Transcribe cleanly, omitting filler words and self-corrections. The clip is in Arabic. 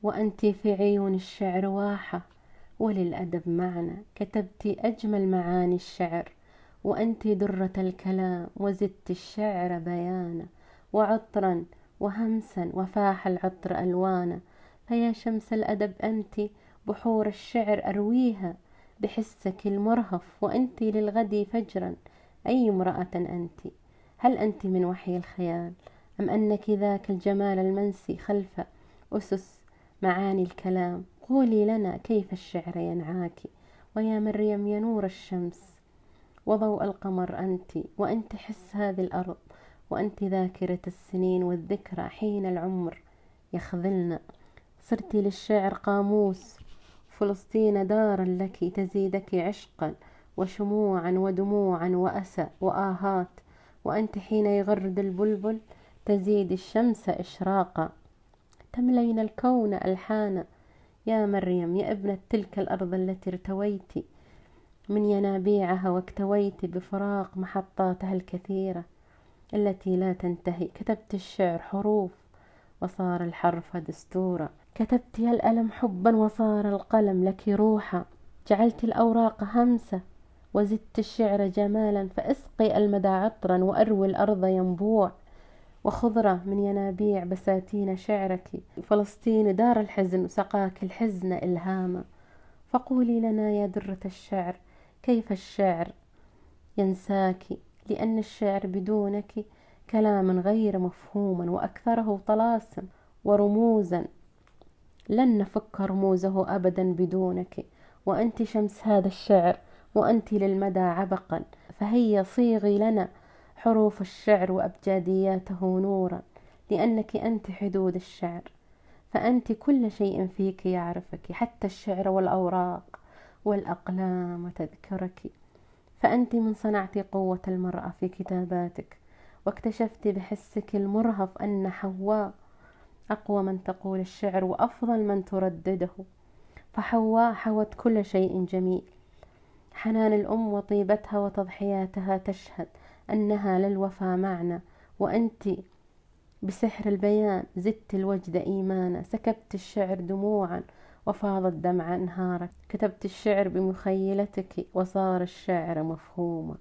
وأنت في عيون الشعر واحة، وللأدب معنى، كتبت أجمل معاني الشعر، وأنت درة الكلام، وزدت الشعر بيانا وعطرا وهمسا، وفاح العطر ألوانا. فيا شمس الأدب أنت، بحور الشعر أرويها بحسك المرهف، وأنت للغد فجرا أي امرأة أنت. هل أنت من وحي الخيال، أم أنك ذاك الجمال المنسي خلف أسس معاني الكلام؟ قولي لنا كيف الشعر ينعاك، ويا مريم يا نور الشمس وضوء القمر أنت، وأنت حس هذه الأرض، وأنت ذاكرة السنين والذكرى حين العمر يخذلنا. صرت للشعر قاموس، فلسطين دارا لك تزيدك عشقا وشموعا ودموعا وأسى وآهات، وأنت حين يغرد البلبل تزيد الشمس إشراقا. تملين الكون ألحانا يا مريم يا ابنة تلك الأرض التي ارتويت من ينابيعها، واكتويت بفراق محطاتها الكثيرة التي لا تنتهي. كتبت الشعر حروف وصار الحرف دستورا، كتبت يا الألم حبا وصار القلم لك روحا، جعلت الأوراق همسة وزدت الشعر جمالا، فاسقي المدى عطرا وأروي الأرض ينبوع، وخضرة من ينابيع بساتين شعرك. فلسطين دار الحزن سقاك الحزن إلهاما. فقولي لنا يا درة الشعر كيف الشعر ينساك، لأن الشعر بدونك كلام غير مفهوما، وأكثره طلاسم ورموزا لن نفك رموزه أبدا بدونك. وأنت شمس هذا الشعر، وأنت للمدى عبقا، فهيا صيغي لنا حروف الشعر وأبجدياته نورا، لأنك أنت حدود الشعر، فأنت كل شيء فيك يعرفك، حتى الشعر والأوراق والأقلام تذكرك. فأنت من صنعت قوة المرأة في كتاباتك، واكتشفت بحسك المرهف أن حواء أقوى من تقول الشعر وأفضل من تردده. فحواء حوت كل شيء جميل، حنان الأم وطيبتها وتضحياتها تشهد أنها للوفا معنى. وأنت بسحر البيان زدت الوجد إيمانا، سكبت الشعر دموعا وفاض الدمع انهارك، كتبت الشعر بمخيلتك وصار الشعر مفهوما.